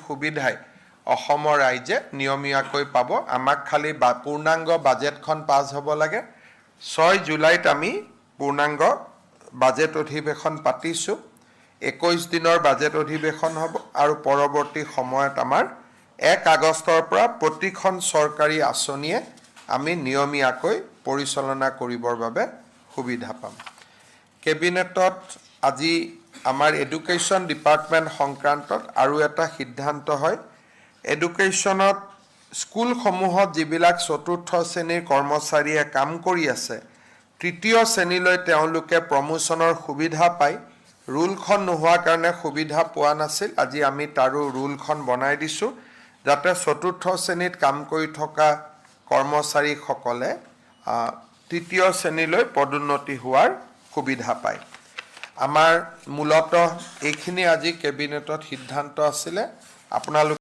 সুবিধাই অসমৰ ৰাইজে নিয়মীয়াকৈ পাব আমাক খালি পূৰ্ণাংগ বাজেটখন পাছ হ'ব লাগে 6 জুলাইত আমি পূৰ্ণাংগ বাজেট অধিৱেশন পাতিছোঁ 21 দিনৰ বাজেট অধিৱেশন হ'ব আৰু পৰৱৰ্তী সময়ত আমাৰ 1 আগষ্টৰ পৰা প্ৰতিখন চৰকাৰী আঁচনিয়ে আমি নিয়মীয়াকৈ পৰিচালনা কৰিবৰ বাবে সুবিধা পাম কেবিনেটত আজি আমাৰ এডুকেশ্যন ডিপাৰ্টমেণ্ট সংক্ৰান্তত আৰু এটা সিদ্ধান্ত হয় এডুকেশ্যনত স্কুলসমূহত যিবিলাক চতুৰ্থ শ্ৰেণীৰ কৰ্মচাৰীয়ে কাম কৰি আছে তৃতীয় শ্ৰেণীলৈ তেওঁলোকে প্ৰমোচনৰ সুবিধা পায় ৰুলখন নোহোৱাৰ কাৰণে সুবিধা পোৱা নাছিল আজি আমি তাৰো ৰুলখন বনাই দিছোঁ যাতে চতুৰ্থ শ্ৰেণীত কাম কৰি থকা কৰ্মচাৰীসকলে তৃতীয় শ্ৰেণীলৈ পদোন্নতি হোৱাৰ সুবিধা পায় আমাৰ মূলত এইখিনি আজি কেবিনেটত সিদ্ধান্ত আছিলে আপোনালোক